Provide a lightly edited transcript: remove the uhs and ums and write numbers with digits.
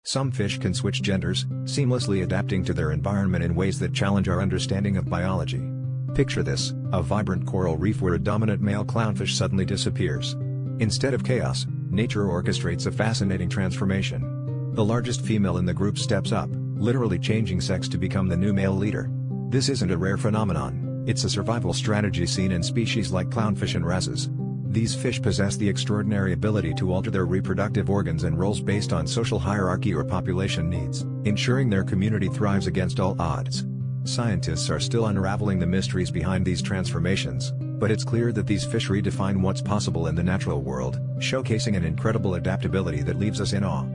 Some fish can switch genders, seamlessly adapting to their environment in ways that challenge our understanding of biology. Picture this, a vibrant coral reef where a dominant male clownfish suddenly disappears. Instead of chaos, nature orchestrates a fascinating transformation. The largest female in the group steps up, literally changing sex to become the new male leader. This isn't a rare phenomenon, it's a survival strategy seen in species like clownfish and wrasses. These fish possess the extraordinary ability to alter their reproductive organs and roles based on social hierarchy or population needs, ensuring their community thrives against all odds. Scientists are still unraveling the mysteries behind these transformations, but it's clear that these fish redefine what's possible in the natural world, showcasing an incredible adaptability that leaves us in awe.